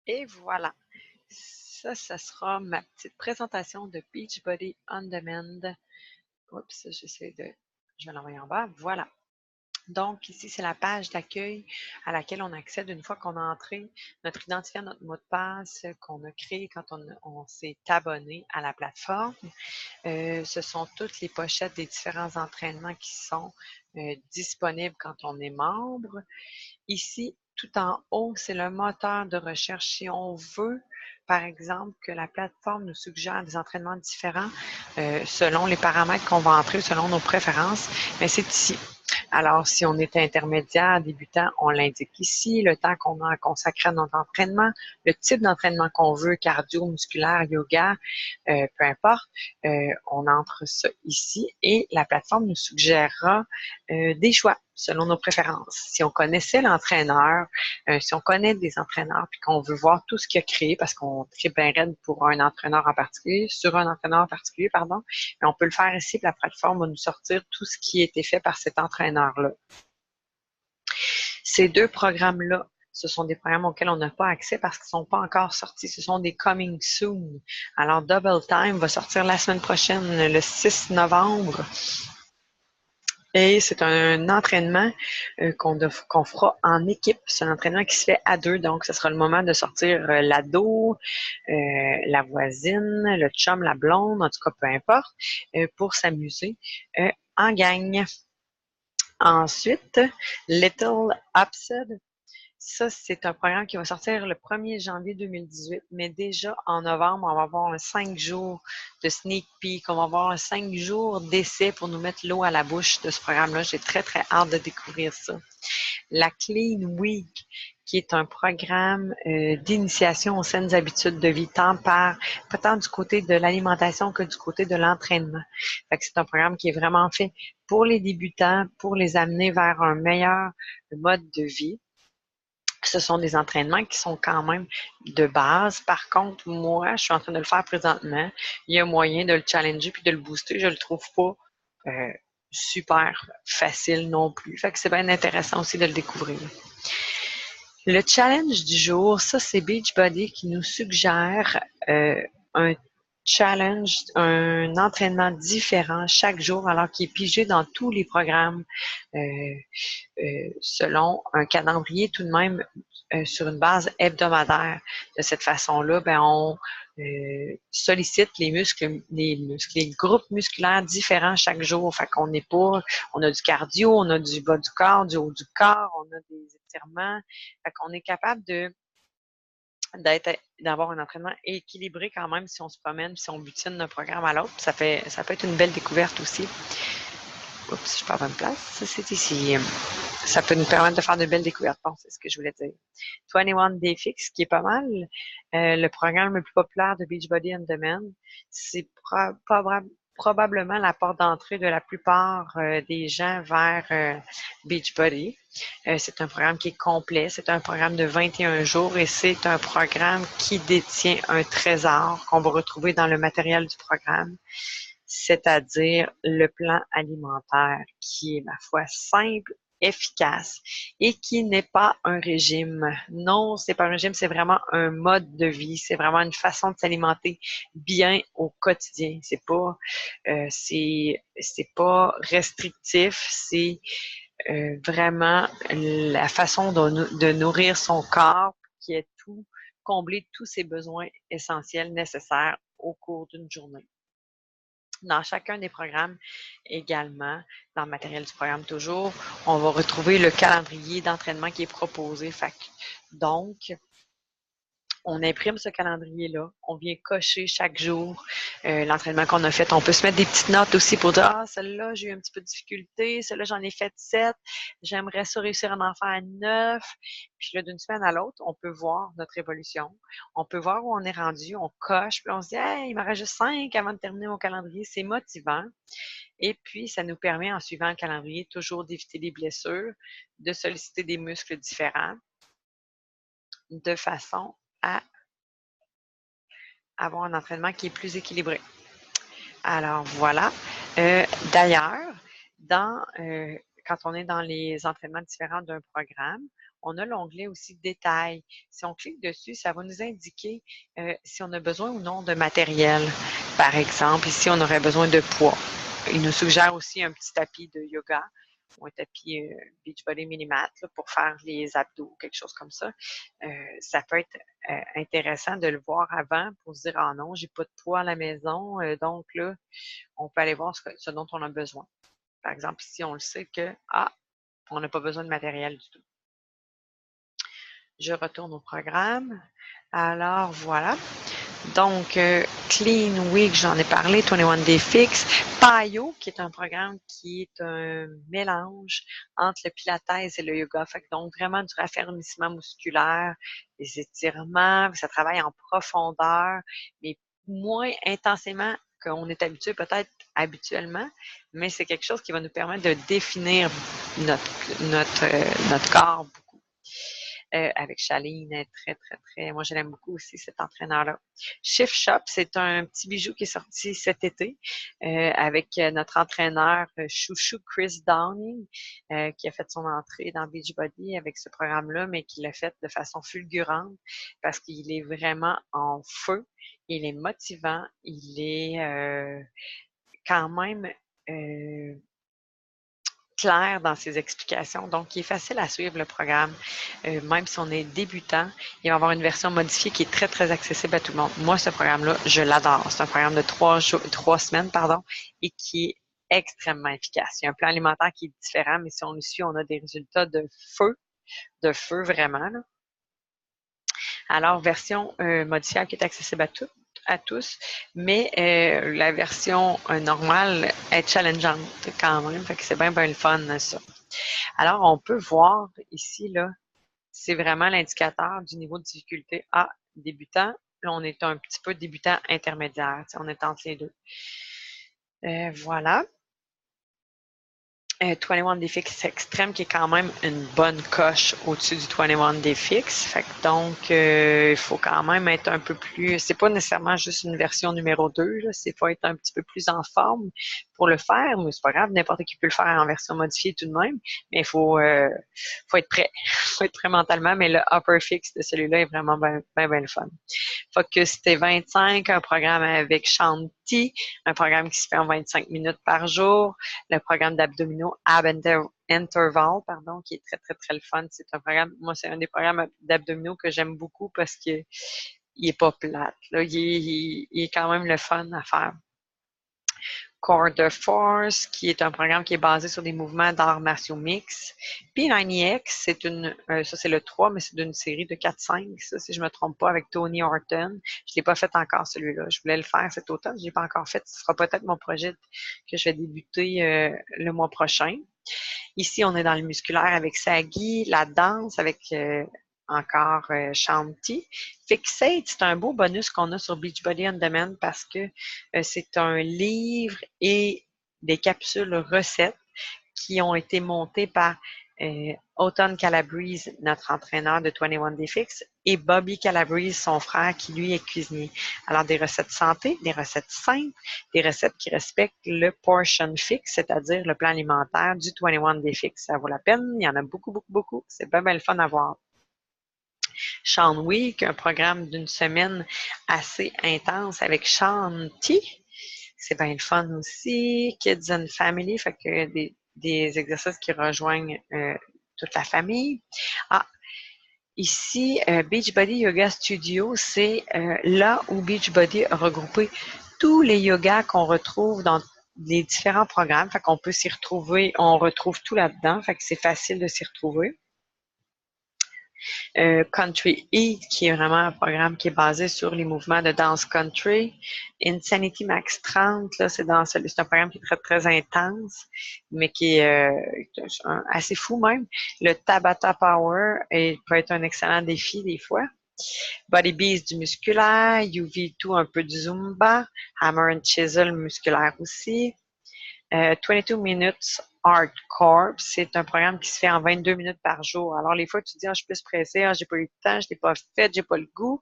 Et voilà, ça sera ma petite présentation de Beachbody On Demand. Oups, je vais l'envoyer en bas. Voilà. Donc, ici, c'est la page d'accueil à laquelle on accède une fois qu'on a entré notre identifiant, notre mot de passe qu'on a créé quand on s'est abonné à la plateforme. Ce sont toutes les pochettes des différents entraînements qui sont disponibles quand on est membre. Ici, tout en haut, c'est le moteur de recherche. Si on veut, par exemple, que la plateforme nous suggère des entraînements différents selon les paramètres qu'on va entrer, selon nos préférences, mais c'est ici. Alors, si on est intermédiaire, débutant, on l'indique ici, le temps qu'on a à consacrer à notre entraînement, le type d'entraînement qu'on veut, cardio, musculaire, yoga, peu importe, on entre ça ici et la plateforme nous suggérera des choix selon nos préférences. Si on connaissait l'entraîneur, si on connaît des entraîneurs puis qu'on veut voir tout ce qu'il a créé parce qu'on tripe bien raide pour un entraîneur en particulier, sur un entraîneur en particulier, pardon, mais on peut le faire ici, puis la plateforme va nous sortir tout ce qui a été fait par cet entraîneur-là. Ces deux programmes-là, ce sont des programmes auxquels on n'a pas accès parce qu'ils ne sont pas encore sortis. Ce sont des coming soon. Alors, Double Time va sortir la semaine prochaine, le 6 novembre. Et c'est un entraînement qu'on fera en équipe. C'est un entraînement qui se fait à deux. Donc, ce sera le moment de sortir l'ado, la voisine, le chum, la blonde, en tout cas, peu importe, pour s'amuser en gang. Ensuite, Little Upside. Ça, c'est un programme qui va sortir le 1er janvier 2018, mais déjà en novembre, on va avoir un 5 jours de sneak peek, on va avoir un 5 jours d'essai pour nous mettre l'eau à la bouche de ce programme-là. J'ai très, très hâte de découvrir ça. La Clean Week, qui est un programme d'initiation aux saines habitudes de vie, tant du côté de l'alimentation que du côté de l'entraînement. Fait que c'est un programme qui est vraiment fait pour les débutants, pour les amener vers un meilleur mode de vie. Ce sont des entraînements qui sont quand même de base. Par contre, moi, je suis en train de le faire présentement. Il y a moyen de le challenger puis de le booster. Je le trouve pas super facile non plus. Fait que c'est bien intéressant aussi de le découvrir. Le challenge du jour, ça, c'est Beachbody qui nous suggère un challenge, un entraînement différent chaque jour, alors qu'il est pigé dans tous les programmes selon un calendrier tout de même sur une base hebdomadaire. De cette façon-là, ben, on sollicite les groupes musculaires différents chaque jour. Fait qu'on n'est pas, on a du cardio, on a du bas du corps, du haut du corps, on a des étirements. Fait qu'on est capable d'avoir un entraînement équilibré quand même si on se promène, si on butine d'un programme à l'autre. Ça peut être une belle découverte aussi. Oups, je perds bonne place. C'est ici. Ça peut nous permettre de faire de belles découvertes. Bon, c'est ce que je voulais dire. 21 Day Fix, qui est pas mal. Le programme le plus populaire de Beachbody On Demand. C'est probablement la porte d'entrée de la plupart des gens vers Beachbody. C'est un programme qui est complet. C'est un programme de 21 jours et c'est un programme qui détient un trésor qu'on va retrouver dans le matériel du programme, c'est-à-dire le plan alimentaire qui est, ma foi, simple, efficace et qui n'est pas un régime. Non, c'est pas un régime, c'est vraiment un mode de vie, c'est vraiment une façon de s'alimenter bien au quotidien. C'est pas restrictif, c'est vraiment la façon de nourrir son corps qui est combler tous ses besoins essentiels nécessaires au cours d'une journée. Dans chacun des programmes également, dans le matériel du programme toujours, on va retrouver le calendrier d'entraînement qui est proposé. Donc, on imprime ce calendrier-là, on vient cocher chaque jour l'entraînement qu'on a fait. On peut se mettre des petites notes aussi pour dire « Ah, celle-là, j'ai eu un petit peu de difficulté, celle-là, j'en ai fait 7, j'aimerais ça réussir à en faire 9. » Puis là, d'une semaine à l'autre, on peut voir notre évolution. On peut voir où on est rendu, on coche, puis on se dit « Hey, il m'en reste juste 5 avant de terminer mon calendrier. » C'est motivant. Et puis, ça nous permet, en suivant le calendrier, toujours d'éviter les blessures, de solliciter des muscles différents de façon à avoir un entraînement qui est plus équilibré. Alors, voilà. D'ailleurs, quand on est dans les entraînements différents d'un programme, On a l'onglet aussi détails. Si on clique dessus, ça va nous indiquer si on a besoin ou non de matériel. Par exemple, ici, on aurait besoin de poids. Il nous suggère aussi un petit tapis de yoga ou un tapis Beachbody Minimat là, pour faire les abdos, quelque chose comme ça. Ça peut être intéressant de le voir avant pour se dire ah non, j'ai pas de poids à la maison, donc là, on peut aller voir ce dont on a besoin. Par exemple, ici, on le sait que on n'a pas besoin de matériel du tout. Je retourne au programme. Alors, voilà. Donc, Clean Week, j'en ai parlé, 21 Day Fix. PiYo, qui est un programme qui est un mélange entre le pilates et le yoga. Fait que donc, vraiment du raffermissement musculaire, des étirements, ça travaille en profondeur, mais moins intensément qu'on est habitué peut-être habituellement, mais c'est quelque chose qui va nous permettre de définir notre corps avec Chaline, elle est très, très, très. Moi, je l'aime beaucoup aussi, cet entraîneur-là. Shift Shop, c'est un petit bijou qui est sorti cet été avec notre entraîneur chouchou Chris Downing, qui a fait son entrée dans Beachbody avec ce programme-là, mais qui l'a fait de façon fulgurante parce qu'il est vraiment en feu, il est motivant, il est quand même clair dans ses explications. Donc, il est facile à suivre le programme. Même si on est débutant, il va y avoir une version modifiée qui est très, très accessible à tout le monde. Moi, ce programme-là, je l'adore. C'est un programme de 3 semaines, et qui est extrêmement efficace. Il y a un plan alimentaire qui est différent, mais si on le suit, on a des résultats de feu vraiment, là. Alors, version modifiable qui est accessible à tous, mais la version normale est challengeante quand même, fait que c'est bien, bien le fun, ça. Alors, on peut voir ici, là, c'est vraiment l'indicateur du niveau de difficulté. Débutant. Là, on est un petit peu débutant intermédiaire. On est entre les deux. Voilà. 21 Day Fix Extreme qui est quand même une bonne coche au-dessus du 21 Day Fix. Fait que donc, il faut quand même être un peu plus... C'est pas nécessairement juste une version numéro 2, là, c'est faut être un petit peu plus en forme pour le faire, mais c'est pas grave, n'importe qui peut le faire en version modifiée tout de même, mais il faut être prêt. faut être prêt mentalement, mais le Upper Fix de celui-là est vraiment bien le fun. Focus T25, un programme avec Shanti, un programme qui se fait en 25 minutes par jour, le programme d'abdominaux Interval, qui est très, très, très le fun. C'est un programme, moi, c'est un des programmes d'abdominaux que j'aime beaucoup parce qu'il est pas plate, là. Il est quand même le fun à faire. Core de Force, qui est un programme qui est basé sur des mouvements d'arts martiaux mix. P90X, ça c'est le 3, mais c'est d'une série de 4-5, ça, si je me trompe pas, avec Tony Horton. Je l'ai pas fait encore, celui-là. Je voulais le faire cet automne, je l'ai pas encore fait. Ce sera peut-être mon projet que je vais débuter le mois prochain. Ici, on est dans le musculaire avec Sagi, la danse avec encore Shanti. Fixate, c'est un beau bonus qu'on a sur Beachbody On Demand parce que c'est un livre et des capsules recettes qui ont été montées par Autumn Calabrese, notre entraîneur de 21 Day Fix, et Bobby Calabrese, son frère, qui lui est cuisinier. Alors, des recettes santé, des recettes simples, des recettes qui respectent le portion fix, c'est-à-dire le plan alimentaire du 21 Day Fix. Ça vaut la peine. Il y en a beaucoup, beaucoup, beaucoup. C'est bien, bien le fun à voir. Sean Week, un programme d'une semaine assez intense avec Shanti. C'est bien le fun aussi. Kids and Family, fait que des exercices qui rejoignent toute la famille. Ici, Beachbody Yoga Studio, c'est là où Beachbody a regroupé tous les yogas qu'on retrouve dans les différents programmes. Fait qu'on peut s'y retrouver, on retrouve tout là-dedans. Fait que c'est facile de s'y retrouver. Country Eat, qui est vraiment un programme qui est basé sur les mouvements de danse country. Insanity Max 30, là, c'est un programme qui est très, très intense, mais qui est assez fou même. Le Tabata Power peut être un excellent défi des fois. Body Beast du musculaire, UV2 un peu du Zumba, Hammer and Chisel musculaire aussi. 22 Minutes Hardcore, c'est un programme qui se fait en 22 minutes par jour. Alors, les fois, tu te dis, je suis plus pressée, j'ai pas eu le temps, je l'ai pas fait, j'ai pas le goût.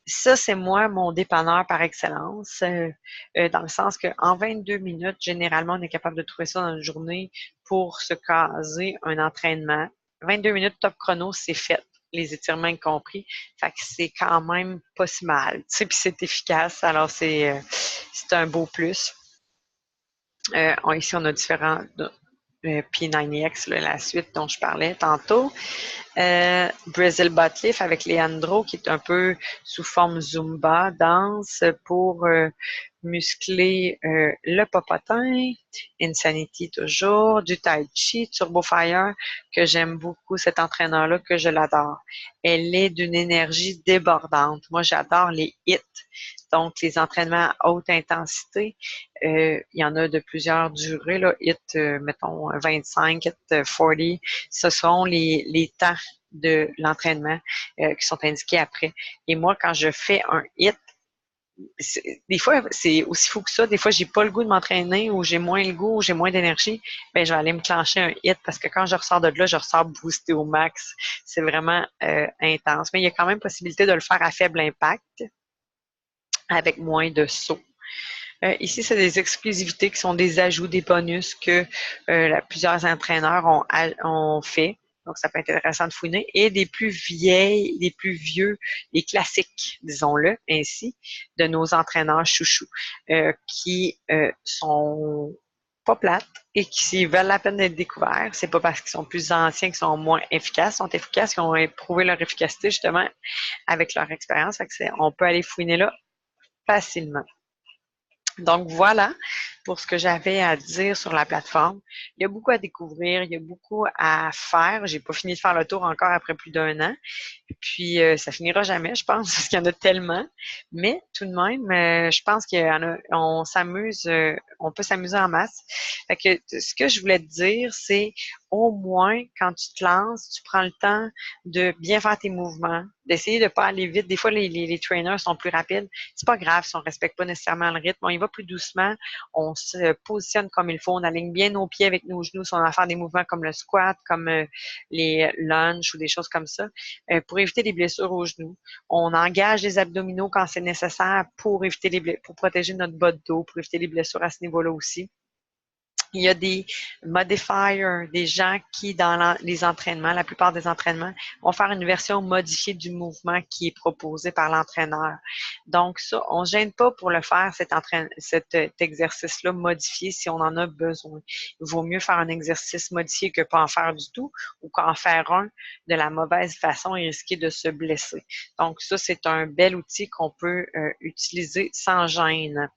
Ça, c'est moi, mon dépanneur par excellence, dans le sens qu'en 22 minutes, généralement, on est capable de trouver ça dans une journée pour se caser un entraînement 22 minutes top chrono, c'est fait, les étirements compris. Fait que c'est quand même pas si mal. Tu sais, puis c'est efficace, alors c'est un beau plus. Ici, on a différents P90X, là, la suite dont je parlais tantôt. Brazil Butt Lift avec Leandro, qui est un peu sous forme Zumba, danse pour muscler le popotin, Insanity toujours, du Tai Chi, Turbo Fire, que j'aime beaucoup, cet entraîneur-là, que je l'adore. Elle est d'une énergie débordante. Moi, j'adore les hits, donc les entraînements à haute intensité. Il y en a de plusieurs durées, là, hit, mettons 25, hit 40. Ce sont les temps de l'entraînement qui sont indiqués après. Et moi, quand je fais un hit, des fois, c'est aussi fou que ça. Des fois, j'ai pas le goût de m'entraîner ou j'ai moins le goût ou j'ai moins d'énergie. Ben, je vais aller me clencher un hit parce que quand je ressors de là, je ressors boosté au max. C'est vraiment intense. Mais il y a quand même possibilité de le faire à faible impact avec moins de sauts. Ici, c'est des exclusivités qui sont des ajouts, des bonus que plusieurs entraîneurs ont fait. Donc, ça peut être intéressant de fouiner. Et des plus vieilles, des plus vieux, les classiques, disons-le ainsi, de nos entraîneurs chouchous, qui sont pas plates et qui valent la peine d'être découverts. C'est pas parce qu'ils sont plus anciens qu'ils sont moins efficaces. Ils sont efficaces, ils ont éprouvé leur efficacité justement avec leur expérience. On peut aller fouiner là facilement. Donc voilà pour ce que j'avais à dire sur la plateforme. Il y a beaucoup à découvrir, il y a beaucoup à faire. J'ai pas fini de faire le tour encore après plus d'un an. Puis ça finira jamais, je pense, parce qu'il y en a tellement. Mais tout de même, je pense qu'il y en a, on s'amuse, on peut s'amuser en masse. Fait que ce que je voulais te dire, c'est au moins quand tu te lances, tu prends le temps de bien faire tes mouvements, d'essayer de pas aller vite. Des fois, les trainers sont plus rapides. C'est pas grave si on respecte pas nécessairement le rythme. On y va plus doucement. On se positionne comme il faut. On aligne bien nos pieds avec nos genoux si on a à faire des mouvements comme le squat, comme les lunges ou des choses comme ça, pour éviter les blessures aux genoux. On engage les abdominaux quand c'est nécessaire pour éviter pour protéger notre bas de dos, pour éviter les blessures à ce niveau-là aussi. Il y a des modifiers, des gens qui, dans les entraînements, la plupart des entraînements, vont faire une version modifiée du mouvement qui est proposé par l'entraîneur. Donc ça, on ne gêne pas pour le faire, cet exercice-là modifié si on en a besoin. Il vaut mieux faire un exercice modifié que pas en faire du tout ou qu'en faire un de la mauvaise façon et risquer de se blesser. Donc ça, c'est un bel outil qu'on peut utiliser sans gêne.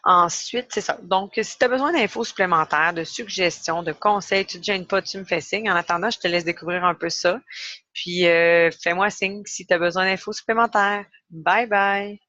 Ensuite, c'est ça. Donc, si tu as besoin d'infos supplémentaires, de suggestions, de conseils, tu ne te gênes pas, tu me fais signe. En attendant, je te laisse découvrir un peu ça. Puis, fais-moi signe si tu as besoin d'infos supplémentaires. Bye bye!